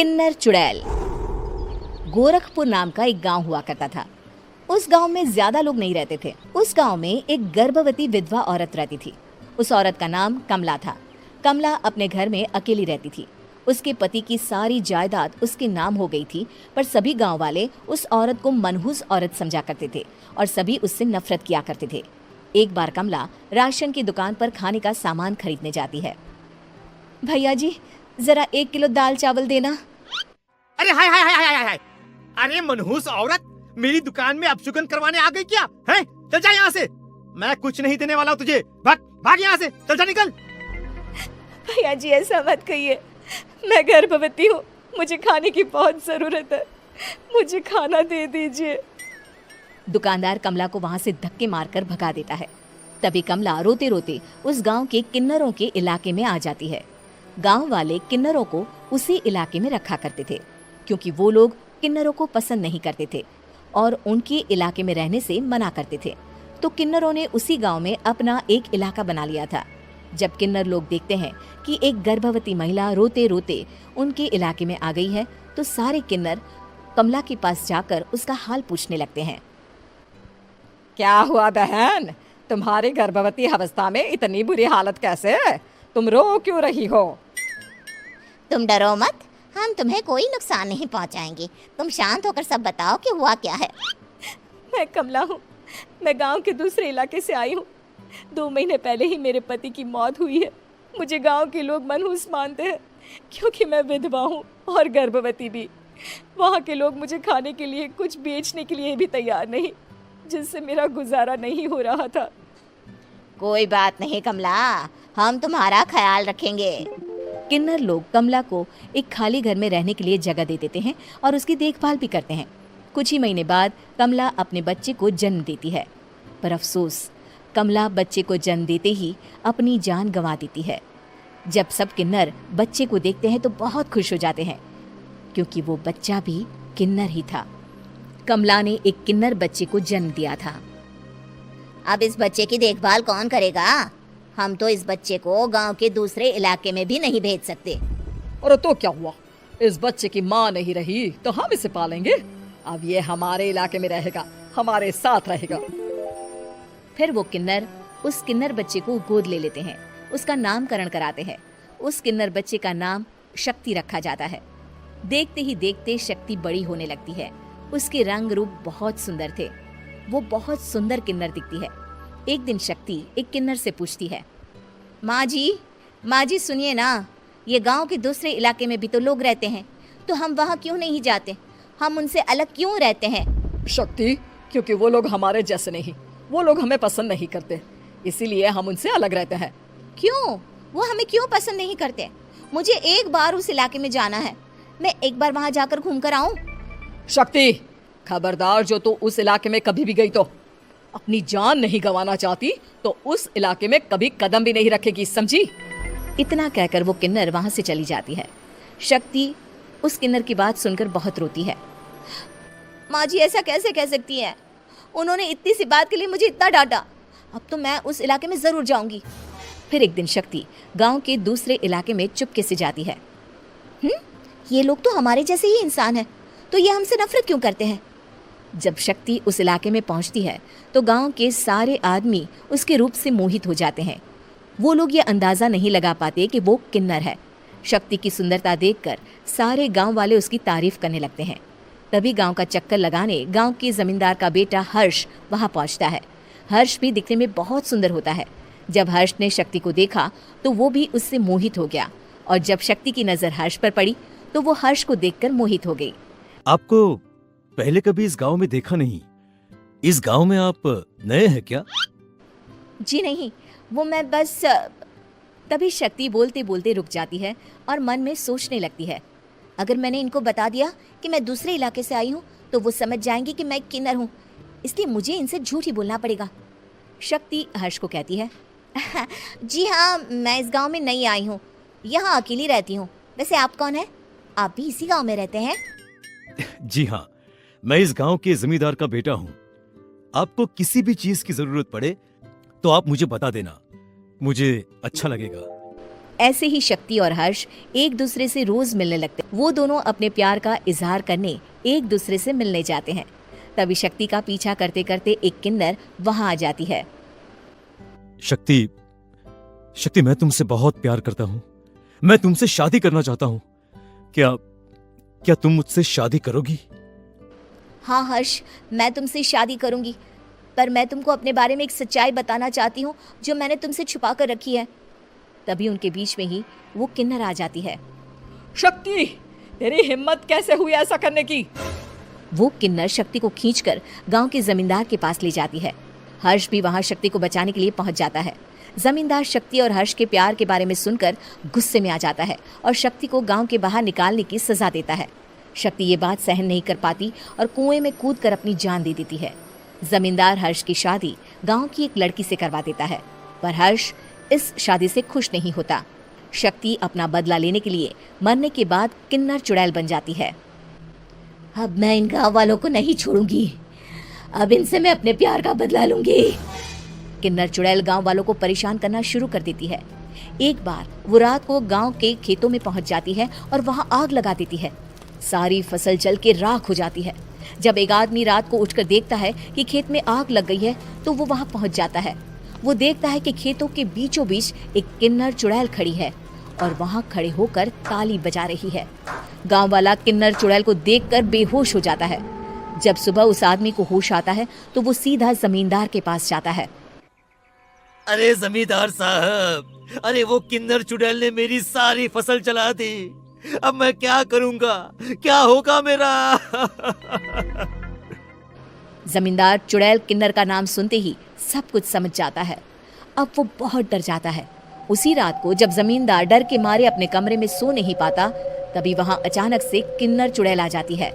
किन्नर चुड़ैल। गोरखपुर नाम का एक गांव हुआ करता था। उस गांव में ज्यादा लोग नहीं रहते थे। उस गांव में एक गर्भवती विधवा औरत रहती थी। उस औरत का नाम कमला था। कमला अपने घर में अकेली रहती थी। उसके पति की सारी जायदाद उसके नाम हो गई थी, पर सभी गांव वाले उस औरत को मनहूस औरत समझा करते थे और सभी उससे नफरत किया करते थे। एक बार कमला राशन की दुकान पर खाने का सामान खरीदने जाती है। भैया जी, जरा 1 किलो दाल चावल देना। अरे हाय हाय हाय हाय हाय, अरे मनहूस औरत, मेरी दुकान में अपशुगन करवाने आ गई क्या? हैं? चल जा यहाँ से, मैं कुछ नहीं देने वाला हूँ तुझे। भाग भाग यहाँ से, चल जा, निकल। भैया जी, ऐसा मत कहिए, मैं गर्भवती हूँ, मुझे खाने की बहुत जरूरत है, मुझे खाना दे दीजिए। दुकानदार कमला को वहाँ से धक्के मारकर भगा देता है। तभी कमला रोते रोते उस गांव के किन्नरों के इलाके में आ जाती है। गांव वाले किन्नरों को उसी इलाके में रखा करते थे, क्योंकि वो लोग किन्नरों को पसंद नहीं करते थे और उनके इलाके में रहने से मना करते थे। तो किन्नरों ने उसी गांव में अपना एक इलाका बना लिया था। जब किन्नर लोग देखते हैं कि एक गर्भवती महिला रोते रोते उनके इलाके में आ गई है, तो सारे किन्नर कमला के पास जाकर उसका हाल पूछने लगते हैं। क्या हुआ बहन, तुम्हारी गर्भवती अवस्था में इतनी बुरी हालत कैसे? तुम रो क्यों रही हो? तुम डरो मत, हम तुम्हें कोई नुकसान नहीं पहुंचाएंगे। तुम शांत होकर सब बताओ कि हुआ क्या है। मैं कमला हूँ, मैं गांव के दूसरे इलाके से आई हूँ। 2 महीने पहले ही मेरे पति की मौत हुई है। मुझे गांव के लोग मनहूस मानते हैं, क्योंकि मैं विधवा हूँ और गर्भवती भी। वहाँ के लोग मुझे खाने के लिए कुछ बेचने के लिए भी तैयार नहीं, जिससे मेरा गुजारा नहीं हो रहा था। कोई बात नहीं कमला, हम तुम्हारा ख्याल रखेंगे। किन्नर लोग कमला को एक खाली घर में रहने के लिए जगह दे देते हैं और उसकी देखभाल भी करते हैं। कुछ ही महीने बाद कमला अपने बच्चे को जन्म देती है, पर अफसोस, कमला बच्चे को जन्म देते ही अपनी जान गंवा देती है। जब सब किन्नर बच्चे को देखते हैं तो बहुत खुश हो जाते हैं, क्योंकि वो बच्चा भी किन्नर ही था। कमला ने एक किन्नर बच्चे को जन्म दिया था। अब इस बच्चे की देखभाल कौन करेगा? हम तो इस बच्चे को गांव के दूसरे इलाके में भी नहीं भेज सकते। और तो क्या हुआ, इस बच्चे की माँ नहीं रही तो हम इसे पालेंगे। अब ये हमारे इलाके में रहेगा, हमारे साथ रहेगा। फिर वो किन्नर उस किन्नर बच्चे को गोद ले लेते हैं, उसका नामकरण कराते हैं। उस किन्नर बच्चे का नाम शक्ति रखा जाता है। देखते ही देखते शक्ति बड़ी होने लगती है। उसके रंग रूप बहुत सुंदर थे। वो बहुत सुंदर किन्नर दिखती है। एक दिन शक्ति एक किन्नर से पूछती है, माँ जी सुनिए ना, ये गांव के दूसरे इलाके में भी तो लोग रहते हैं, तो हम वहाँ क्यों नहीं जाते? हम उनसे अलग क्यों रहते हैं? शक्ति, क्योंकि वो लोग हमारे जैसे नहीं, वो लोग हमें पसंद नहीं करते, इसीलिए हम उनसे अलग रहते हैं। क्यों? वो हमें क्यों पसंद नहीं करते? मुझे एक बार उस इलाके में जाना है, मैं एक बार वहाँ जाकर घूम कर आऊँ। शक्ति, खबरदार, जो तू उस इलाके में कभी भी गई तो अपनी जान नहीं गंवाना चाहती तो उस इलाके में कभी कदम भी नहीं रखेगी, समझी? इतना कहकर वो किन्नर वहाँ से चली जाती है। शक्ति उस किन्नर की बात सुनकर बहुत रोती है। माँ जी, ऐसा कैसे कह सकती हैं? उन्होंने इतनी सी बात के लिए मुझे इतना डांटा। अब तो मैं उस इलाके में जरूर जाऊंगी। फिर एक दिन शक्ति गांव के दूसरे इलाके में चुपके से जाती है। ये लोग तो हमारे जैसे ही इंसान हैं, तो ये हमसे नफरत क्यों करते हैं? जब शक्ति उस इलाके में पहुंचती है तो गांव के सारे आदमी उसके रूप से मोहित हो जाते हैं। वो लोग ये अंदाजा नहीं लगा पाते कि वो किन्नर है। शक्ति की सुंदरता देखकर सारे गांव वाले उसकी तारीफ करने लगते हैं। तभी गांव का चक्कर लगाने गांव के जमींदार का बेटा हर्ष वहां पहुंचता है। हर्ष भी दिखने में बहुत सुंदर होता है। जब हर्ष ने शक्ति को देखा तो वो भी उससे मोहित हो गया, और जब शक्ति की नजर हर्ष पर पड़ी तो वो हर्ष को देखकर मोहित हो गई। आपको पहले कभी इस गांव में देखा नहीं। इस गांव में आप नए हैं क्या? जी नहीं, वो मैं बस। तभी शक्ति बोलते बोलते रुक जाती है और मन में सोचने लगती है, अगर मैंने इनको बता दिया कि मैं दूसरे इलाके से आई हूँ तो वो समझ जाएंगे कि मैं किन्नर हूँ, इसलिए मुझे इनसे झूठ ही बोलना पड़ेगा। शक्ति हर्ष को कहती है, जी हाँ, मैं इस गांव में नई आई हूँ, यहाँ अकेली रहती हूँ। वैसे आप कौन है? आप भी इसी गांव में रहते हैं? जी हाँ, मैं इस गांव के जमींदार का बेटा हूँ। आपको किसी भी चीज की जरूरत पड़े तो आप मुझे बता देना, मुझे अच्छा लगेगा। ऐसे ही शक्ति और हर्ष एक दूसरे से रोज मिलने लगते। वो दोनों अपने प्यार का इजहार करने एक दूसरे से मिलने जाते हैं। तभी शक्ति का पीछा करते करते एक किन्नर वहां आ जाती है। शक्ति, शक्ति, मैं तुमसे बहुत प्यार करता हूँ। मैं तुमसे शादी करना चाहता हूँ। क्या तुम मुझसे शादी करोगी? हाँ हर्ष, मैं तुमसे शादी करूंगी, पर मैं तुमको अपने बारे में एक सच्चाई बताना चाहती हूँ जो मैंने तुमसे छुपा कर रखी है। तभी उनके बीच में ही वो किन्नर आ जाती है। शक्ति, तेरी हिम्मत कैसे हुई ऐसा करने की? वो किन्नर शक्ति को खींचकर गांव के जमींदार के पास ले जाती है। हर्ष भी वहां शक्ति को बचाने के लिए पहुंच जाता है। जमींदार शक्ति और हर्ष के प्यार के बारे में सुनकर गुस्से में आ जाता है और शक्ति को गांव के बाहर निकालने की सजा देता है। शक्ति ये बात सहन नहीं कर पाती और कुएं में कूदकर अपनी जान दे देती है। जमींदार हर्ष की शादी गांव की एक लड़की से करवा देता है, पर हर्ष इस शादी से खुश नहीं होता। शक्ति अपना बदला लेने के लिए मरने के बाद किन्नर चुड़ैल बन जाती है। अब मैं इन गांव वालों को नहीं छोड़ूंगी, अब इनसे मैं अपने प्यार का बदला लूंगी। किन्नर चुड़ैल गांव वालों को परेशान करना शुरू कर देती है। एक बार वो रात को गांव के खेतों में पहुंच जाती है और वहां आग लगा देती है। सारी फसल जल के राख हो जाती है। जब एक आदमी रात को उठकर देखता है कि खेत में आग लग गई है तो वो वहां पहुंच जाता है। वो देखता है कि खेतों के बीचों बीच एक किन्नर चुड़ैल खड़ी है और वहां खड़े होकर ताली बजा रही है। गांव वाला किन्नर चुड़ैल को देखकर बेहोश हो जाता है। जब सुबह उस आदमी को होश आता है तो वो सीधा जमींदार के पास जाता है। अरे जमींदार साहब, अरे वो किन्नर चुड़ैल ने मेरी सारी फसल जला दी। अब मैं क्या करूंगा? क्या होगा मेरा? जमींदार चुड़ैल किन्नर का नाम सुनते ही सब कुछ समझ जाता है। अब वो बहुत डर जाता है। उसी रात को जब जमींदार डर के मारे अपने कमरे में सो नहीं पाता, तभी वहां अचानक से किन्नर चुड़ैल आ जाती है।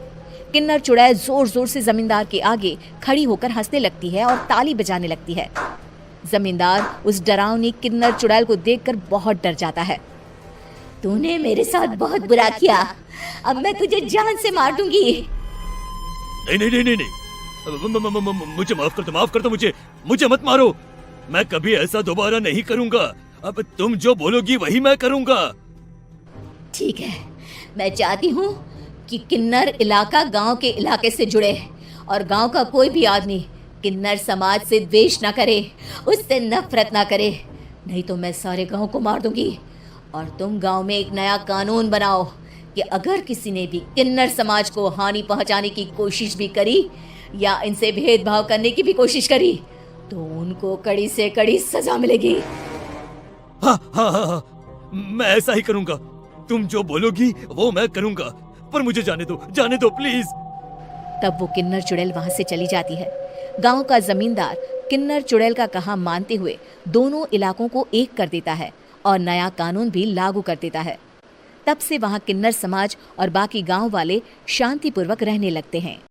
किन्नर चुड़ैल जोर जोर से जमींदार के आगे खड़ी होकर हंसने लगती है और ताली बजाने लगती है। जमींदार उस डरावनी किन्नर चुड़ैल को देखकर बहुत डर जाता है। तूने मेरे साथ बहुत बुरा किया, अब मैं तुझे जान से मार दूंगी। नहीं नहीं नहीं नहीं नहीं, मुझे माफ कर दो, मुझे मत मारो। मैं कभी ऐसा दोबारा नहीं करूंगा। अब तुम जो बोलोगी वही मैं करूंगा। ठीक है, मैं चाहती हूँ कि किन्नर इलाका गांव के इलाके से जुड़े और गांव का कोई भी आदमी किन्नर समाज से द्वेष न करे, उससे नफरत न करे, नहीं तो मैं सारे गांव को मार दूंगी। और तुम गांव में एक नया कानून बनाओ कि अगर किसी ने भी किन्नर समाज को हानि पहुंचाने की कोशिश भी करी या इनसे भेदभाव करने की भी कोशिश करी तो उनको कड़ी से कड़ी सजा मिलेगी। हाँ, मैं ऐसा ही करूंगा। तुम जो बोलोगी वो मैं करूंगा, पर मुझे जाने दो प्लीज। तब वो किन्नर चुड़ैल वहां से चली जाती है। गांव का जमींदार किन्नर चुड़ैल का कहा मानते हुए दोनों इलाकों को एक कर देता है और नया कानून भी लागू कर देता है। तब से वहां किन्नर समाज और बाकी गांव वाले शांतिपूर्वक रहने लगते हैं।